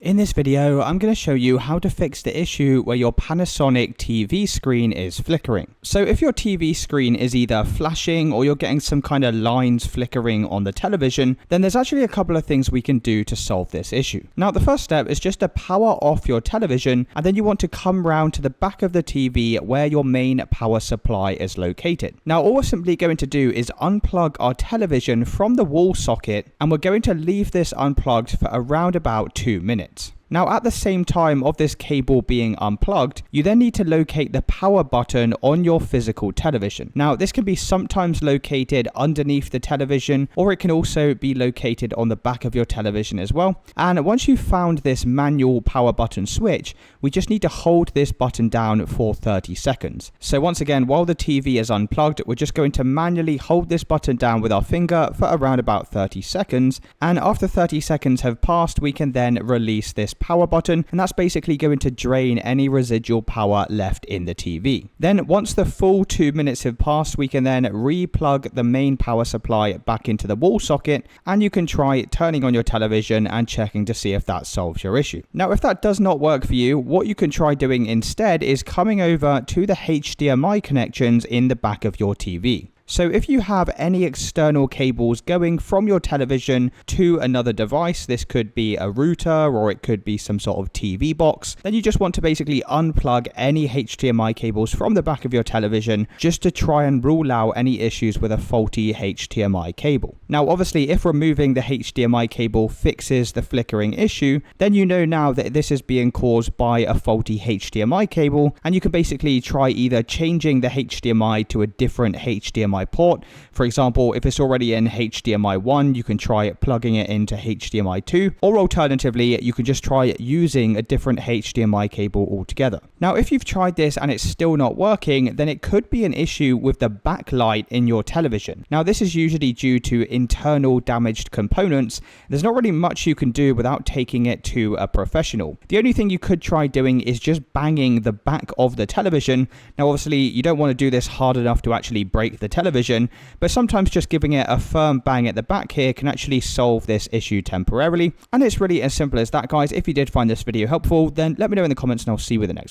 In this video, I'm going to show you how to fix the issue where your Panasonic TV screen is flickering. So if your TV screen is either flashing or you're getting some kind of lines flickering on the television, then there's actually a couple of things we can do to solve this issue. Now, the first step is just to power off your television, and then you want to come round to the back of the TV where your main power supply is located. Now, all we're simply going to do is unplug our television from the wall socket, and we're going to leave this unplugged for around about 2 minutes. Now, at the same time of this cable being unplugged, you then need to locate the power button on your physical television. Now, this can be sometimes located underneath the television, or it can also be located on the back of your television as well. And once you've found this manual power button switch, we just need to hold this button down for 30 seconds. So once again, while the TV is unplugged, we're just going to manually hold this button down with our finger for around about 30 seconds. And after 30 seconds have passed, we can then release this power button, and that's basically going to drain any residual power left in the TV. Then once the full 2 minutes have passed, we can then re-plug the main power supply back into the wall socket, and you can try turning on your television and checking to see if that solves your issue. Now, if that does not work for you, what you can try doing instead is coming over to the HDMI connections in the back of your TV. So if you have any external cables going from your television to another device, this could be a router or it could be some sort of TV box, then you just want to basically unplug any HDMI cables from the back of your television just to try and rule out any issues with a faulty HDMI cable. Now, obviously, if removing the HDMI cable fixes the flickering issue, then you know now that this is being caused by a faulty HDMI cable, and you can basically try either changing the HDMI to a different HDMI port. For example, if it's already in HDMI 1, you can try plugging it into HDMI 2, or alternatively, you can just try using a different HDMI cable altogether. Now, if you've tried this and it's still not working, then it could be an issue with the backlight in your television. Now, this is usually due to internal damaged components. There's not really much you can do without taking it to a professional. The only thing you could try doing is just banging the back of the television. Now, obviously, you don't want to do this hard enough to actually break the television, but sometimes just giving it a firm bang at the back here can actually solve this issue temporarily. And it's really as simple as that, guys. If you did find this video helpful, then let me know in the comments and I'll see you with the next one.